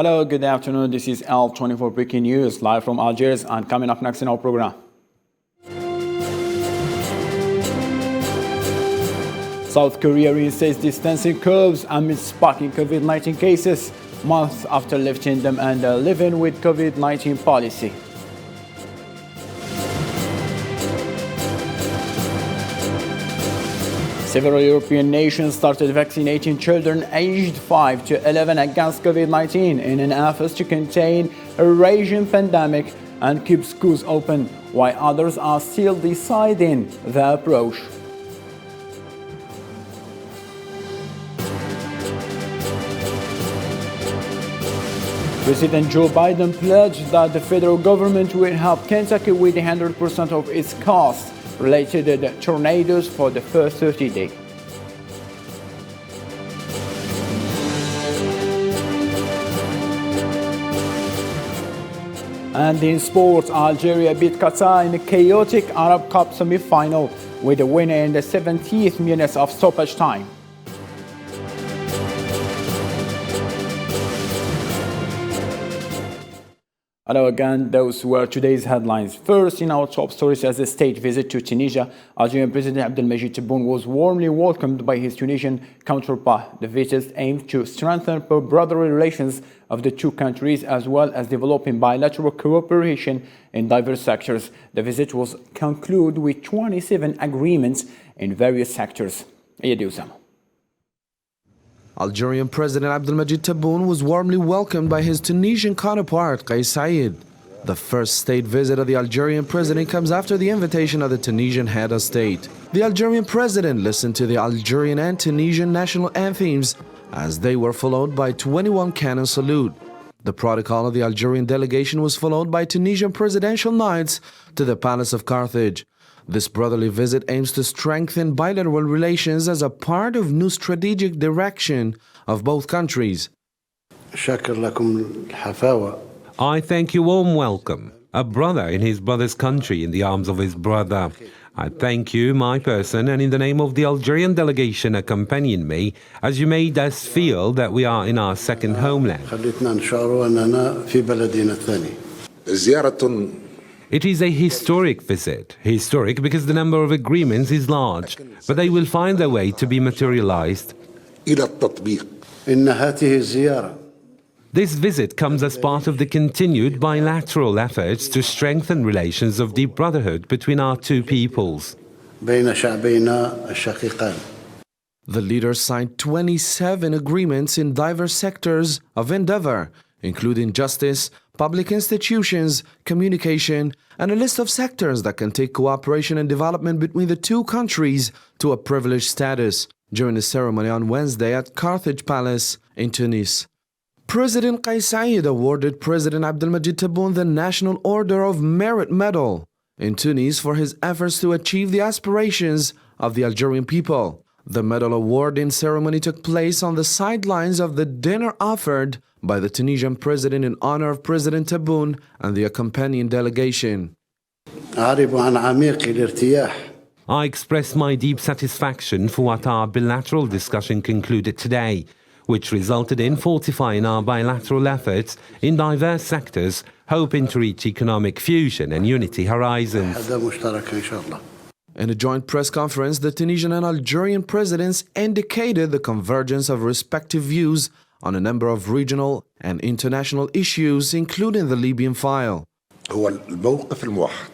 Hello, good afternoon. This is L24 Breaking News, live from Algiers, and coming up next in our program. South Korea reinstates distancing curbs amid sparking COVID-19 cases, months after lifting them and living with COVID-19 policy. Several European nations started vaccinating children aged 5 to 11 against COVID-19 in an effort to contain a raging pandemic and keep schools open, while others are still deciding the approach. President Joe Biden pledged that the federal government will help Kentucky with 100% of its costs related to the tornadoes for the first 30 days. And in sports, Algeria beat Qatar in a chaotic Arab Cup semi-final with a winner in the 70th minutes of stoppage time. Hello again, those were today's headlines. First, in our top stories, as a state visit to Tunisia, Algerian President Abdelmajid Tebboune was warmly welcomed by his Tunisian counterpart. The visit aimed to strengthen brotherly relations of the two countries, as well as developing bilateral cooperation in diverse sectors. The visit was concluded with 27 agreements in various sectors. Algerian President Abdelmajid Tebboune was warmly welcomed by his Tunisian counterpart, Kais Saied. The first state visit of the Algerian president comes after the invitation of the Tunisian head of state. The Algerian president listened to the Algerian and Tunisian national anthems as they were followed by 21 cannon salute. The protocol of the Algerian delegation was followed by Tunisian presidential knights to the Palace of Carthage. This brotherly visit aims to strengthen bilateral relations as a part of new strategic direction of both countries. I thank you warm welcome. A brother in his brother's country in the arms of his brother. I thank you, my person, and in the name of the Algerian delegation accompanying me, as you made us feel that we are in our second homeland. It is a historic visit. Historic because the number of agreements is large, but they will find their way to be materialized. This visit comes as part of the continued bilateral efforts to strengthen relations of deep brotherhood between our two peoples. The leaders signed 27 agreements in diverse sectors of endeavor, including justice, public institutions, communication, and a list of sectors that can take cooperation and development between the two countries to a privileged status during the ceremony on Wednesday at Carthage Palace in Tunis. President Kais Saied awarded President Abdelmajid Tebboune the National Order of Merit Medal in Tunis for his efforts to achieve the aspirations of the Algerian people. The medal awarding ceremony took place on the sidelines of the dinner offered by the Tunisian president in honor of President Tebboune and the accompanying delegation. I express my deep satisfaction for what our bilateral discussion concluded today, which resulted in fortifying our bilateral efforts in diverse sectors, hoping to reach economic fusion and unity horizons. In a joint press conference, the Tunisian and Algerian presidents indicated the convergence of respective views on a number of regional and international issues, including the Libyan file.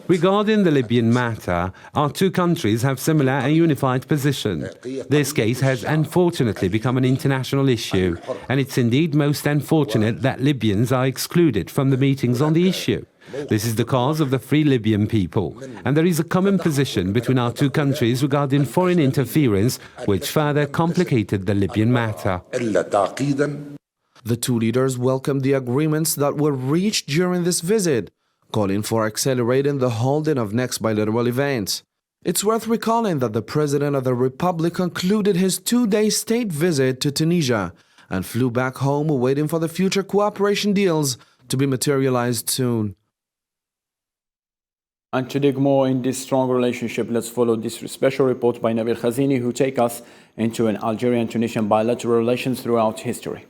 Regarding the Libyan matter, our two countries have similar and unified position. This case has unfortunately become an international issue, and it's indeed most unfortunate that Libyans are excluded from the meetings on the issue. This is the cause of the free Libyan people, and there is a common position between our two countries regarding foreign interference, which further complicated the Libyan matter. The two leaders welcomed the agreements that were reached during this visit, calling for accelerating the holding of next bilateral events. It's worth recalling that the President of the Republic concluded his two-day state visit to Tunisia and flew back home waiting for the future cooperation deals to be materialized soon. And to dig more in this strong relationship, let's follow this special report by Nabil Khazini, who take us into an Algerian-Tunisian bilateral relations throughout history.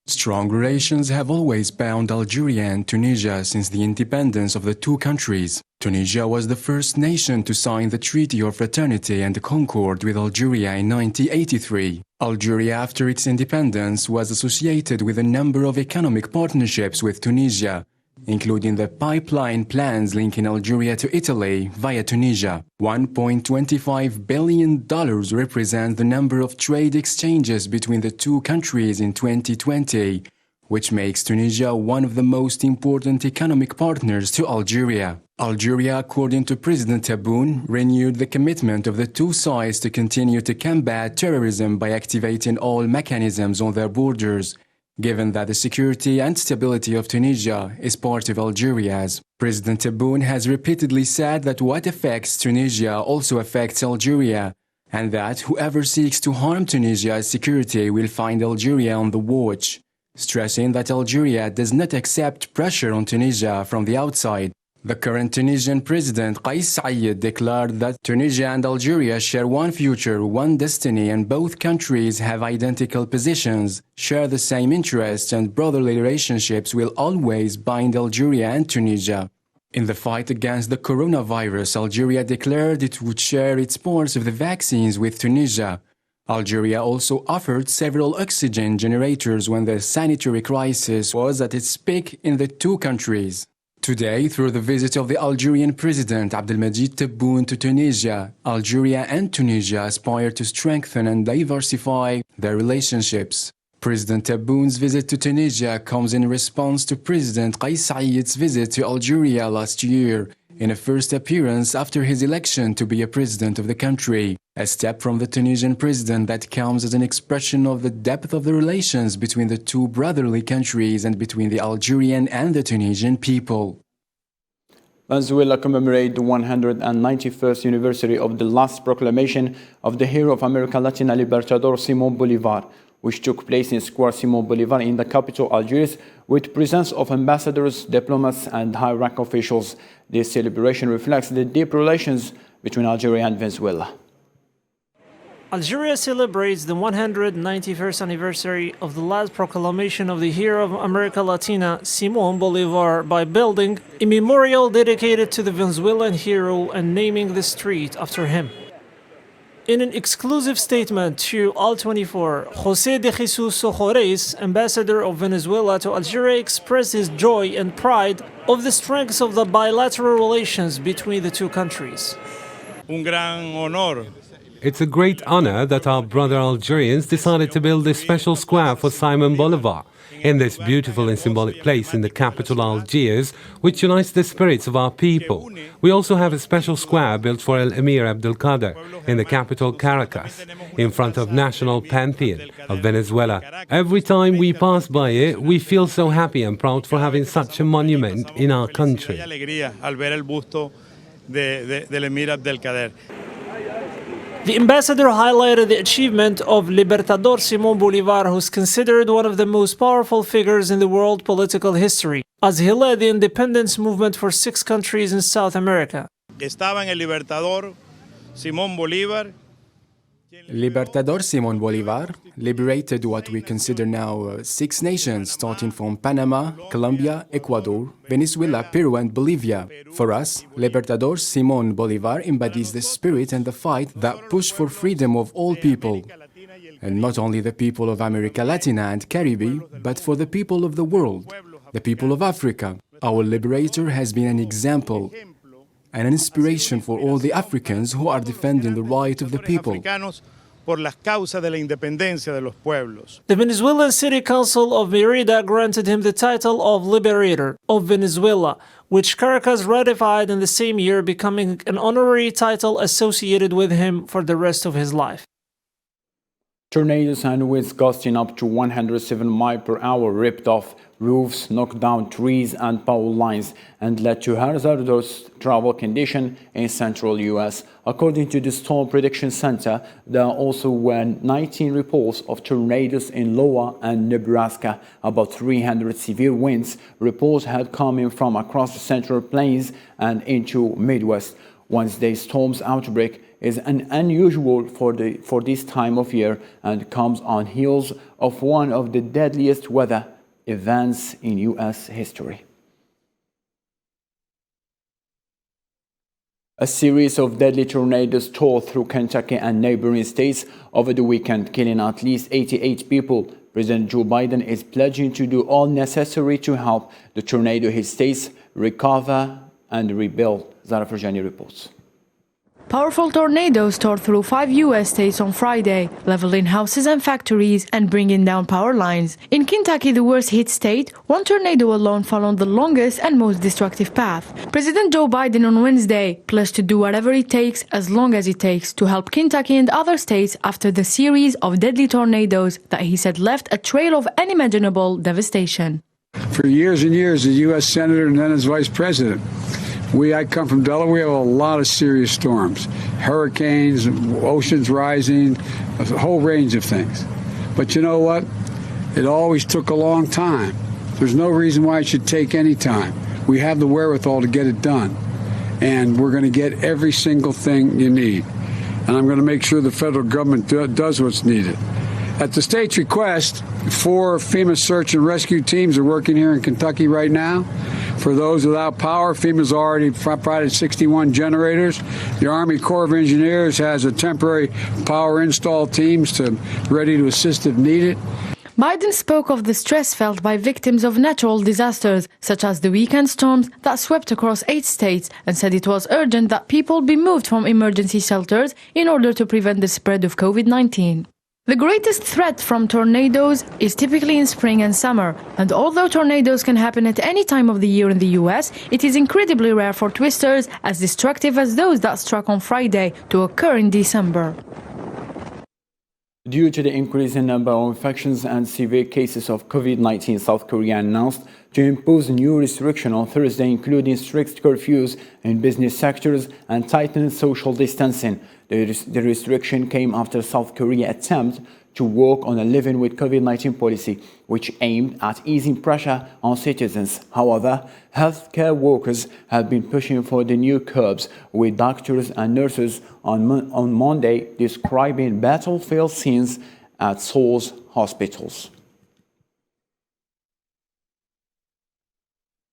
Strong relations have always bound Algeria and Tunisia since the independence of the two countries. Tunisia was the first nation to sign the Treaty of Fraternity and Concord with Algeria in 1983. Algeria, after its independence, was associated with a number of economic partnerships with Tunisia, including the pipeline plans linking Algeria to Italy via Tunisia. $1.25 billion represents the number of trade exchanges between the two countries in 2020, which makes Tunisia one of the most important economic partners to Algeria. Algeria, according to President Tebboune, renewed the commitment of the two sides to continue to combat terrorism by activating all mechanisms on their borders, given that the security and stability of Tunisia is part of Algeria's. President Tebboune has repeatedly said that what affects Tunisia also affects Algeria, and that whoever seeks to harm Tunisia's security will find Algeria on the watch, stressing that Algeria does not accept pressure on Tunisia from the outside. The current Tunisian president, Kais Saied, declared that Tunisia and Algeria share one future, one destiny, and both countries have identical positions, share the same interests, and brotherly relationships will always bind Algeria and Tunisia. In the fight against the coronavirus, Algeria declared it would share its parts of the vaccines with Tunisia. Algeria also offered several oxygen generators when the sanitary crisis was at its peak in the two countries. Today, through the visit of the Algerian President Abdelmajid Tebboune to Tunisia, Algeria and Tunisia aspire to strengthen and diversify their relationships. President Tebboune's visit to Tunisia comes in response to President Kais Saied's visit to Algeria last year, in a first appearance after his election to be a president of the country, a step from the Tunisian president that comes as an expression of the depth of the relations between the two brotherly countries and between the Algerian and the Tunisian people. Venezuela commemorates the 191st anniversary of the last proclamation of the hero of America Latina Libertador Simón Bolívar, which took place in Square Simón Bolívar in the capital Algiers, with presence of ambassadors, diplomats, and high-rank officials. This celebration reflects the deep relations between Algeria and Venezuela. Algeria celebrates the 191st anniversary of the last proclamation of the hero of America Latina, Simón Bolívar, by building a memorial dedicated to the Venezuelan hero and naming the street after him. In an exclusive statement to Al-24, José de Jesus Sojores, ambassador of Venezuela to Algeria, expressed his joy and pride of the strength of the bilateral relations between the two countries. It's a great honor that our brother Algerians decided to build this special square for Simón Bolívar in this beautiful and symbolic place in the capital Algiers, which unites the spirits of our people. We also have a special square built for El Emir Abdelkader in the capital Caracas, in front of National Pantheon of Venezuela. Every time we pass by it, we feel so happy and proud for having such a monument in our country. The ambassador highlighted the achievement of Libertador Simón Bolívar, who is considered one of the most powerful figures in the world political history, as he led the independence movement for 6 countries in South America. Libertador Simón Bolívar liberated what we consider now 6 nations, starting from Panama, Colombia, Ecuador, Venezuela, Peru, and Bolivia. For us, Libertador Simón Bolívar embodies the spirit and the fight that push for freedom of all people. And not only the people of America Latina and Caribbean, but for the people of the world, the people of Africa. Our liberator has been an example and an inspiration for all the Africans who are defending the right of the people. The Venezuelan City Council of Mérida granted him the title of Liberator of Venezuela, which Caracas ratified in the same year, becoming an honorary title associated with him for the rest of his life. Tornadoes and winds gusting up to 107 miles per hour ripped off roofs, knocked down trees and power lines, and led to hazardous travel conditions in central U.S. According to the Storm Prediction Center, there also were 19 reports of tornadoes in Iowa and Nebraska. About 300 severe winds reports had come in from across the Central Plains and into Midwest. Wednesday's storm's outbreak is unusual for this time of year and comes on heels of one of the deadliest weather events in U.S. history. A series of deadly tornadoes tore through Kentucky and neighboring states over the weekend, killing at least 88 people. President Joe Biden is pledging to do all necessary to help the tornado-hit states recover and rebuild. Zara Farjani reports. Powerful tornadoes tore through 5 U.S. states on Friday, leveling houses and factories and bringing down power lines. In Kentucky, the worst-hit state, one tornado alone followed the longest and most destructive path. President Joe Biden on Wednesday pledged to do whatever it takes, as long as it takes, to help Kentucky and other states after the series of deadly tornadoes that he said left a trail of unimaginable devastation. For years and years, as U.S. Senator and then as Vice President, I come from Delaware, we have a lot of serious storms, hurricanes, oceans rising, a whole range of things. But you know what? It always took a long time. There's no reason why it should take any time. We have the wherewithal to get it done. And we're going to get every single thing you need. And I'm going to make sure the federal government does what's needed. At the state's request, 4 FEMA search and rescue teams are working here in Kentucky right now. For those without power, FEMA's already provided 61 generators. The Army Corps of Engineers has a temporary power install teams ready to assist if needed. Biden spoke of the stress felt by victims of natural disasters, such as the weekend storms that swept across 8 states, and said it was urgent that people be moved from emergency shelters in order to prevent the spread of COVID-19. The greatest threat from tornadoes is typically in spring and summer, and although tornadoes can happen at any time of the year in the US, it is incredibly rare for twisters as destructive as those that struck on Friday to occur in December. Due to the increasing number of infections and severe cases of COVID-19, South Korea announced to impose new restrictions on Thursday, including strict curfews in business sectors and tightened social distancing. The restriction came after South Korea's attempt to work on a living with COVID-19 policy, which aimed at easing pressure on citizens. However, healthcare workers have been pushing for the new curbs, with doctors and nurses on Monday describing battlefield scenes at Seoul's hospitals.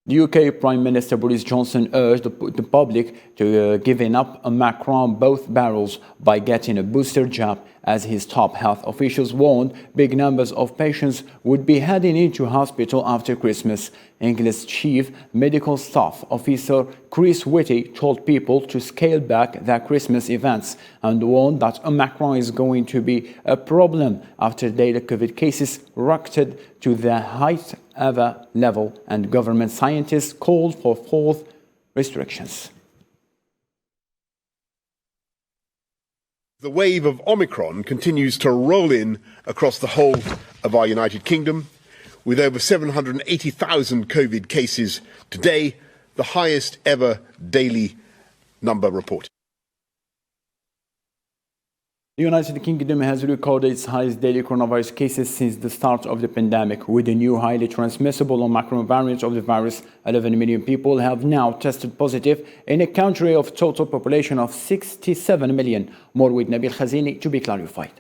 The UK Prime Minister Boris Johnson urged the public to giving up Macron both barrels by getting a booster jab, as his top health officials warned big numbers of patients would be heading into hospital after Christmas. England's Chief Medical Staff Officer Chris Whitty told people to scale back their Christmas events and warned that Omicron is going to be a problem after daily COVID cases rocketed to their highest ever level and government scientists called for fourth restrictions. The wave of Omicron continues to roll in across the whole of our United Kingdom, with over 780,000 COVID cases today, the highest ever daily number reported. The United Kingdom has recorded its highest daily coronavirus cases since the start of the pandemic. With the new highly transmissible Omicron variant of the virus, 11 million people have now tested positive in a country of total population of 67 million. More with Nabil Khazini to be clarified.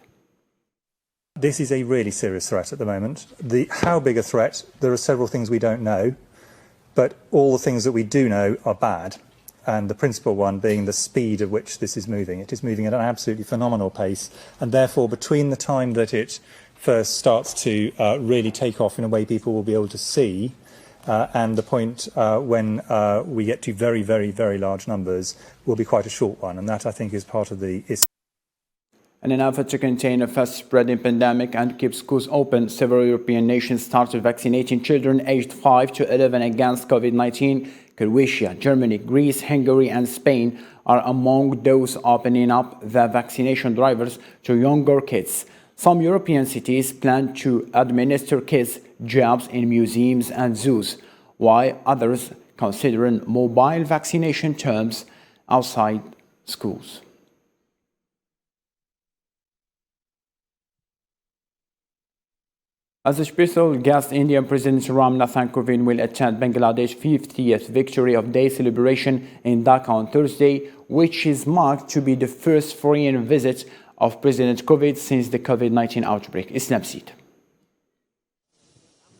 This is a really serious threat at the moment. How big a threat? There are several things we don't know, but all the things that we do know are bad. And the principal one being the speed at which this is moving. It is moving at an absolutely phenomenal pace, and therefore between the time that it first starts to really take off in a way people will be able to see and the point when we get to very, very, very large numbers will be quite a short one, and that I think is part of the issue. In an effort to contain a fast-spreading pandemic and keep schools open, several European nations started vaccinating children aged 5 to 11 against COVID-19. Croatia, Germany, Greece, Hungary and Spain are among those opening up their vaccination drivers to younger kids. Some European cities plan to administer kids jabs in museums and zoos, while others considering mobile vaccination terms outside schools. As a special guest, Indian President Ram Nath Kovind will attend Bangladesh's 50th Victory of Day celebration in Dhaka on Thursday, which is marked to be the first foreign visit of President Kovind since the COVID-19 outbreak. Islam Seed.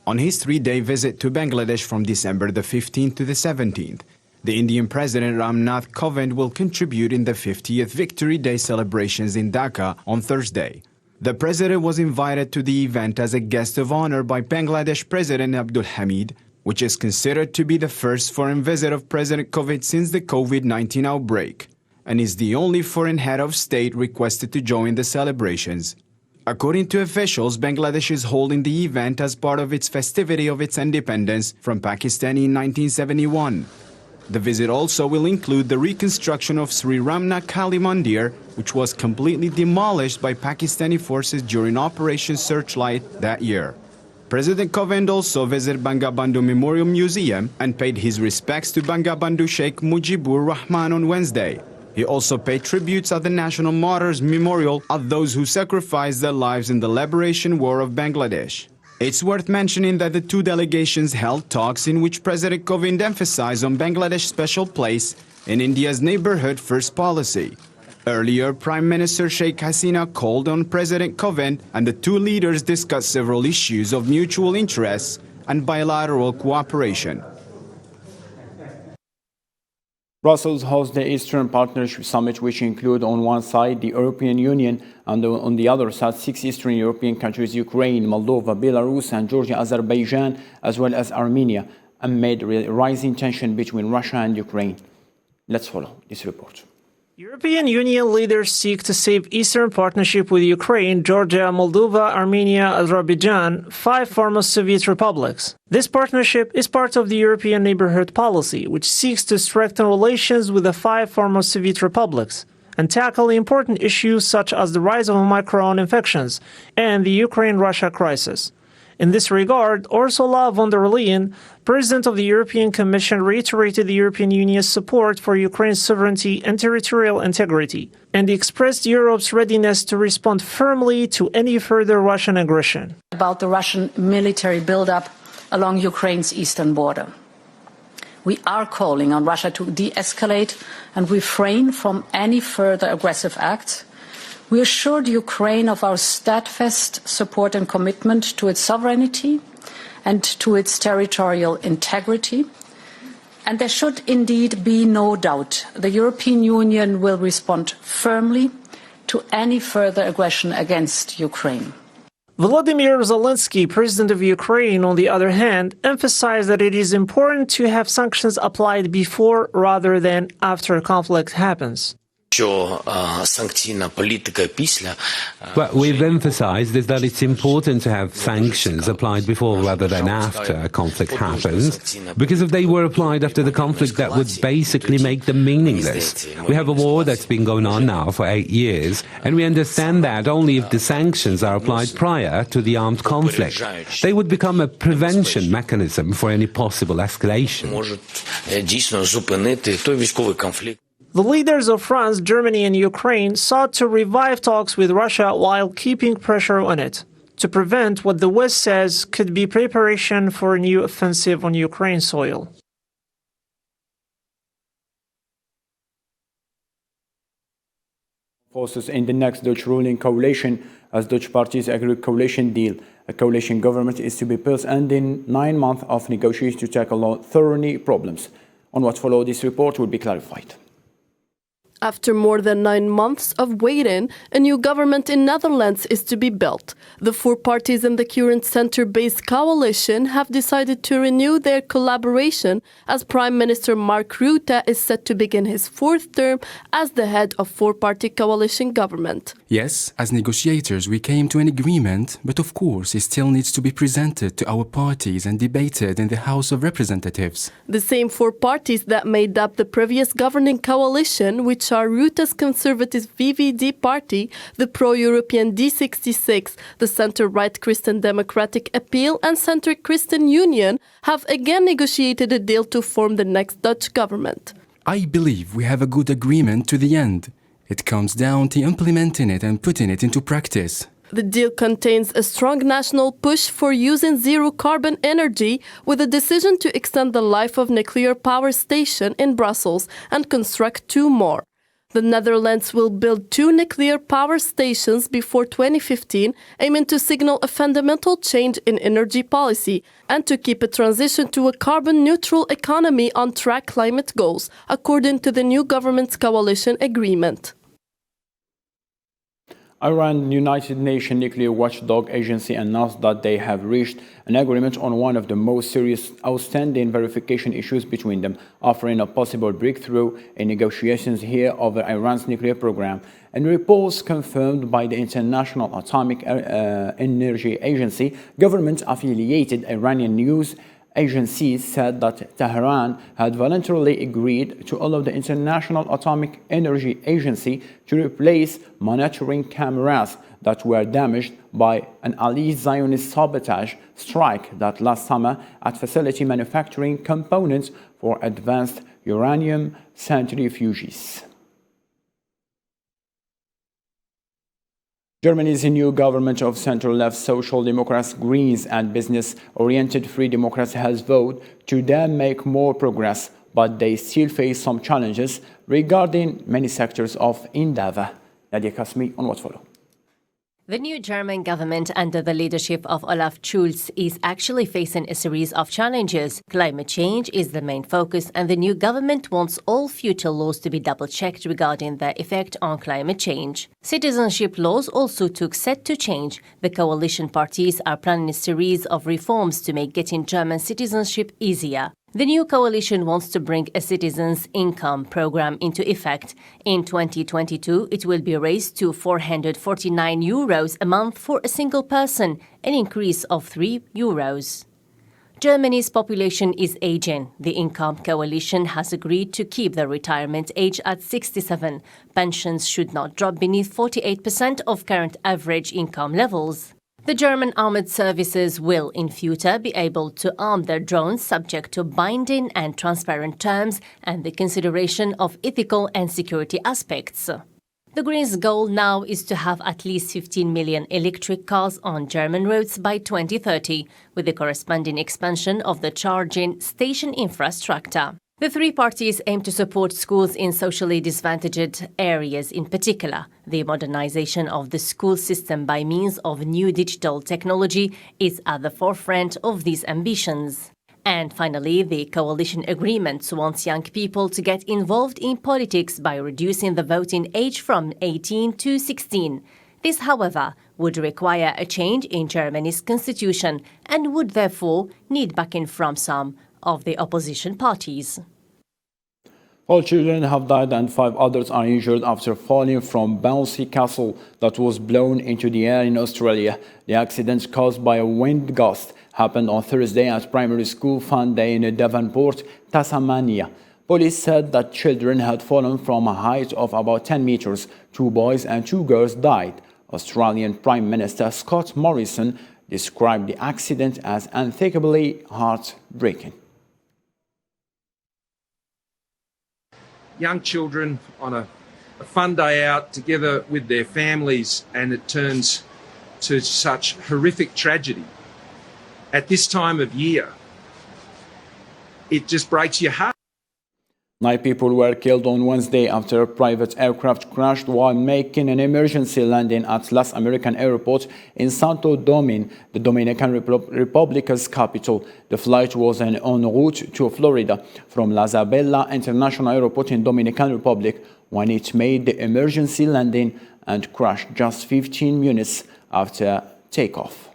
On his three-day visit to Bangladesh from December the 15th to the 17th, the Indian President Ram Nath Kovind will contribute in the 50th Victory Day celebrations in Dhaka on Thursday. The president was invited to the event as a guest of honor by Bangladesh President Abdul Hamid, which is considered to be the first foreign visit of President Kovind since the COVID-19 outbreak, and is the only foreign head of state requested to join the celebrations. According to officials, Bangladesh is holding the event as part of its festivity of its independence from Pakistan in 1971. The visit also will include the reconstruction of Sri Ramnath Kali Mandir, which was completely demolished by Pakistani forces during Operation Searchlight that year. President Kovind also visited Bangabandhu Memorial Museum and paid his respects to Bangabandhu Sheikh Mujibur Rahman on Wednesday. He also paid tributes at the National Martyrs Memorial of those who sacrificed their lives in the Liberation War of Bangladesh. It's worth mentioning that the two delegations held talks in which President Kovind emphasized on Bangladesh's special place in India's neighborhood first policy. Earlier, Prime Minister Sheikh Hasina called on President Kovind, and the two leaders discussed several issues of mutual interests and bilateral cooperation. Brussels hosts the Eastern Partnership Summit, which include on one side the European Union and on the other side 6 Eastern European countries: Ukraine, Moldova, Belarus and Georgia, Azerbaijan, as well as Armenia, amid rising tension between Russia and Ukraine. Let's follow this report. European Union leaders seek to save Eastern Partnership with Ukraine, Georgia, Moldova, Armenia, Azerbaijan, 5 former Soviet republics. This partnership is part of the European Neighborhood Policy, which seeks to strengthen relations with the 5 former Soviet republics and tackle important issues such as the rise of Omicron infections and the Ukraine-Russia crisis. In this regard, Ursula von der Leyen, President of the European Commission, reiterated the European Union's support for Ukraine's sovereignty and territorial integrity, and expressed Europe's readiness to respond firmly to any further Russian aggression. About the Russian military buildup along Ukraine's eastern border. We are calling on Russia to de-escalate and refrain from any further aggressive acts. We assured Ukraine of our steadfast support and commitment to its sovereignty and to its territorial integrity. And there should indeed be no doubt the European Union will respond firmly to any further aggression against Ukraine. Volodymyr Zelensky, President of Ukraine, on the other hand, emphasized that it is important to have sanctions applied before rather than after conflict happens. What we've emphasized is that it's important to have sanctions applied before rather than after a conflict happens, because if they were applied after the conflict, that would basically make them meaningless. We have a war that's been going on now for 8 years, and we understand that only if the sanctions are applied prior to the armed conflict. They would become a prevention mechanism for any possible escalation. The leaders of France, Germany and Ukraine sought to revive talks with Russia while keeping pressure on it, to prevent what the West says could be preparation for a new offensive on Ukraine soil. Forces in the next Dutch ruling coalition as Dutch parties agree coalition deal. A coalition government is to be built ending 9 months of negotiations to tackle thorny problems. On what followed, this report will be clarified. After more than 9 months of waiting, a new government in Netherlands is to be built. The 4 parties in the current center-based coalition have decided to renew their collaboration as Prime Minister Mark Rutte is set to begin his 4th term as the head of 4-party coalition government. Yes, as negotiators we came to an agreement, but of course it still needs to be presented to our parties and debated in the House of Representatives. The same 4 parties that made up the previous governing coalition, which are Rutte's conservative VVD party, the pro-European D66, the centre-right Christian Democratic Appeal and Centre Christian Union, have again negotiated a deal to form the next Dutch government. I believe we have a good agreement to the end. It comes down to implementing it and putting it into practice. The deal contains a strong national push for using zero-carbon energy, with a decision to extend the life of nuclear power station in Brussels and construct 2 more. The Netherlands will build 2 nuclear power stations before 2015, aiming to signal a fundamental change in energy policy and to keep a transition to a carbon-neutral economy on track climate goals, according to the new government's coalition agreement. Iran United Nations Nuclear Watchdog Agency announced that they have reached an agreement on one of the most serious outstanding verification issues between them, offering a possible breakthrough in negotiations here over Iran's nuclear program. In reports confirmed by the International Atomic Energy Agency, government-affiliated Iranian news agencies said that Tehran had voluntarily agreed to allow the International Atomic Energy Agency to replace monitoring cameras that were damaged by an alleged Zionist sabotage strike that last summer at facility manufacturing components for advanced uranium centrifuges. Germany's new government of center-left Social Democrats, Greens and business-oriented Free Democrats has vowed to then make more progress, but they still face some challenges regarding many sectors of endeavor. Nadia Kasmi on what follows. The new German government under the leadership of Olaf Scholz is actually facing a series of challenges. Climate change is the main focus, and the new government wants all future laws to be double-checked regarding their effect on climate change. Citizenship laws also took set to change. The coalition parties are planning a series of reforms to make getting German citizenship easier. The new coalition wants to bring a citizens' income program into effect. In 2022, it will be raised to €449 a month for a single person, an increase of €3. Germany's population is aging. The Income Coalition has agreed to keep the retirement age at 67. Pensions should not drop beneath 48% of current average income levels. The German armed services will, in future, be able to arm their drones subject to binding and transparent terms and the consideration of ethical and security aspects. The Greens' goal now is to have at least 15 million electric cars on German roads by 2030, with the corresponding expansion of the charging station infrastructure. The three parties aim to support schools in socially disadvantaged areas, in particular. The modernization of the school system by means of new digital technology is at the forefront of these ambitions. And finally, the coalition agreement wants young people to get involved in politics by reducing the voting age from 18 to 16. This, however, would require a change in Germany's constitution and would therefore need backing from some of the opposition parties. 4 children have died and 5 others are injured after falling from bouncy castle that was blown into the air in Australia. The accident, caused by a wind gust, happened on Thursday at primary school Fun Day in Devonport, Tasmania. Police said that children had fallen from a height of about 10 meters. 2 boys and 2 girls died. Australian Prime Minister Scott Morrison described the accident as unthinkably heartbreaking. Young children on a fun day out together with their families, and it turns to such horrific tragedy. At this time of year, it just breaks your heart. 9 people were killed on Wednesday after a private aircraft crashed while making an emergency landing at Las American Airport in Santo Domingo, the Dominican Republic's capital. The flight was en route to Florida from La Isabela International Airport in Dominican Republic when it made the emergency landing and crashed just 15 minutes after takeoff.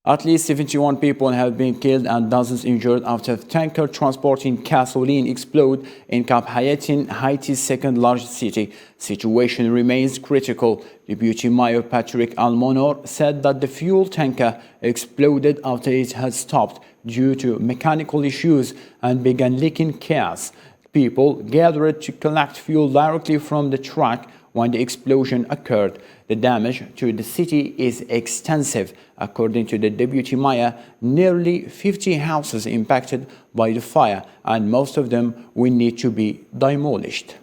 At least 71 people have been killed and dozens injured after a tanker transporting gasoline exploded in Cap Hayatin, Haiti's second-largest city. Situation remains critical. Deputy Mayor Patrick Almonor said that the fuel tanker exploded after it had stopped due to mechanical issues and began leaking gas. People gathered to collect fuel directly from the truck when the explosion occurred. The damage to the city is extensive. According to the deputy mayor, nearly 50 houses impacted by the fire, and most of them will need to be demolished.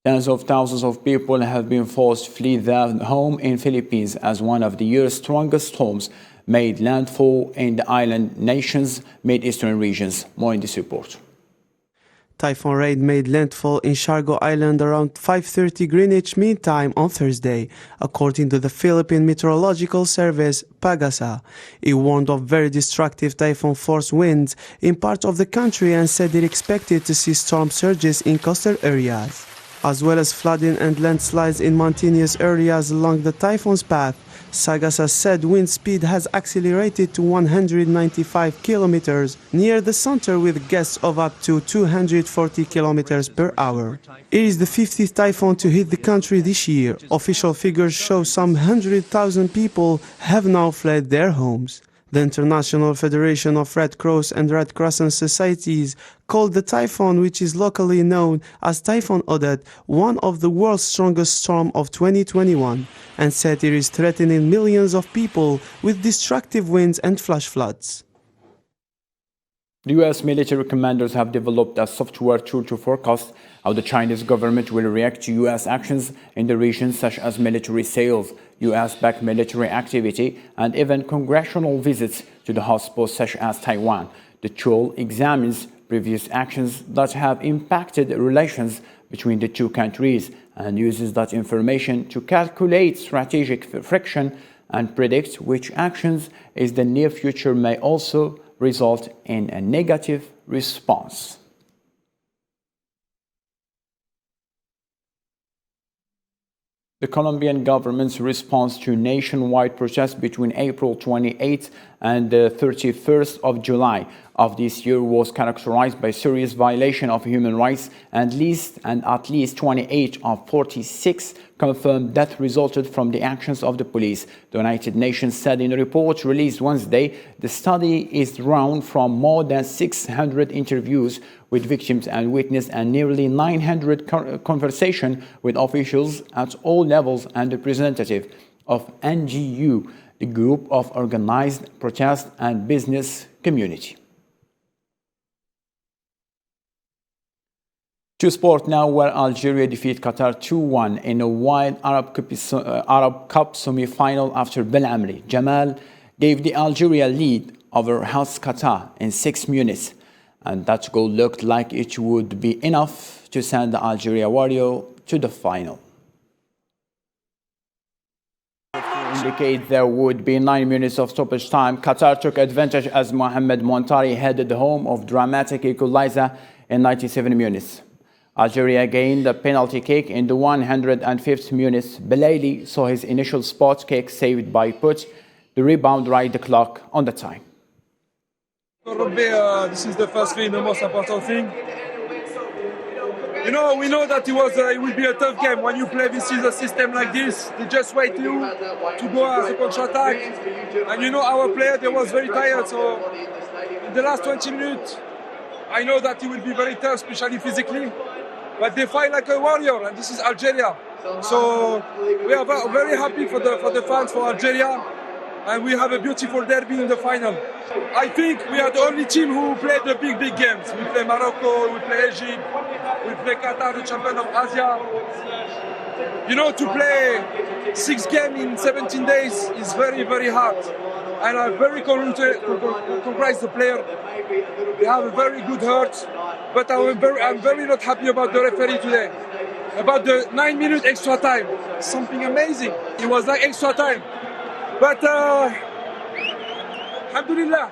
Tens of thousands of people have been forced to flee their home in Philippines as one of the year's strongest storms made landfall in the island nation's mid-eastern regions. More in this report. Typhoon Raid made landfall in Siargao Island around 5:30 Greenwich Mean Time on Thursday, according to the Philippine Meteorological Service, PAGASA. It warned of very destructive typhoon-force winds in parts of the country and said it expected to see storm surges in coastal areas, as well as flooding and landslides in mountainous areas along the typhoon's path. PAGASA said wind speed has accelerated to 195 kilometers near the center with gusts of up to 240 kilometers per hour. It is the 50th typhoon to hit the country this year. Official figures show some 100,000 people have now fled their homes. The International Federation of Red Cross and Red Crescent Societies called the typhoon, which is locally known as Typhoon Odette, one of the world's strongest storms of 2021, and said it is threatening millions of people with destructive winds and flash floods. The U.S. military commanders have developed a software tool to forecast how the Chinese government will react to U.S. actions in the region, such as military sales, U.S.-backed military activity, and even congressional visits to the hotspots such as Taiwan. The tool examines previous actions that have impacted relations between the two countries and uses that information to calculate strategic friction and predict which actions in the near future may also result in a negative response. The Colombian government's response to nationwide protests between April 28th and the 31st of July of this year was characterized by serious violation of human rights, and at least 28 of 46 confirmed death resulted from the actions of the police. The United Nations said in a report released Wednesday the study is drawn from more than 600 interviews with victims and witnesses and nearly 900 conversations with officials at all levels and representatives of NGO, the group of organized protest and business community. To sport now, where Algeria defeat Qatar 2-1 in a wild Arab Cup semi-final after Belhamri. Jamal gave the Algeria lead over host Qatar in 6 minutes, and that goal looked like it would be enough to send the Algeria Warrior to the final. Indicate there would be 9 minutes of stoppage time. Qatar took advantage as Mohamed Montari headed home of dramatic equalizer in 97 minutes. Algeria gained the penalty kick in the 105th minute. Belaili saw his initial spot kick saved by Put. The rebound right the clock on the time. This is the first thing, the most important thing. You know, we know that it will be a tough game. When you play this season system like this, they just wait you to go as a counter-attack. And you know, our player, they was very tired. So in the last 20 minutes, I know that it will be very tough, especially physically. But they fight like a warrior, and this is Algeria. So we are very happy for the fans, for Algeria. And we have a beautiful derby in the final. I think we are the only team who played the big games. We play Morocco, we play Egypt, we play Qatar, the champion of Asia. You know, to play 6 games in 17 days is very, very hard. And I'm very congratulate the player. They have a very good heart. But I'm very not happy about the referee today. About the 9-minute extra time. Something amazing. It was like extra time. But alhamdulillah,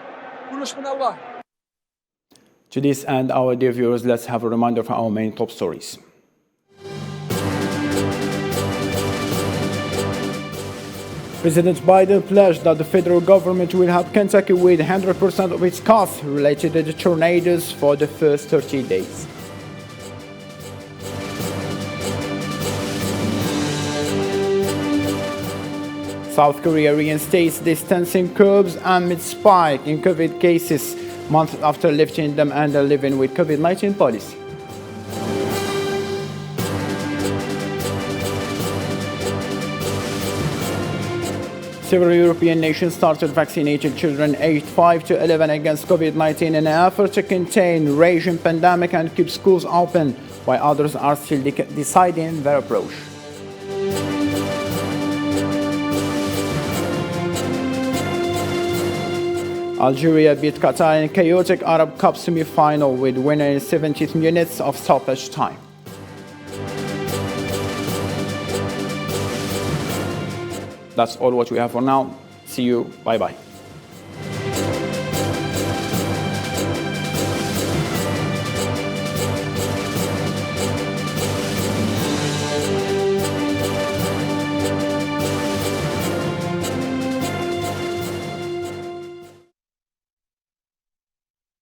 kulosh min Allah. To this end, our dear viewers, let's have a reminder of our main top stories. President Biden pledged that the federal government will help Kentucky with 100% of its costs related to the tornadoes for the first 30 days. South Korea reinstates distancing curbs amid spike in COVID cases months after lifting them under living with COVID-19 policy. Several European nations started vaccinating children aged 5 to 11 against COVID-19 in an effort to contain raging pandemic and keep schools open while others are still deciding their approach. Algeria beat Qatar in a chaotic Arab Cup semi-final with winner in 70th minutes of stoppage time. That's all what we have for now. See you. Bye-bye.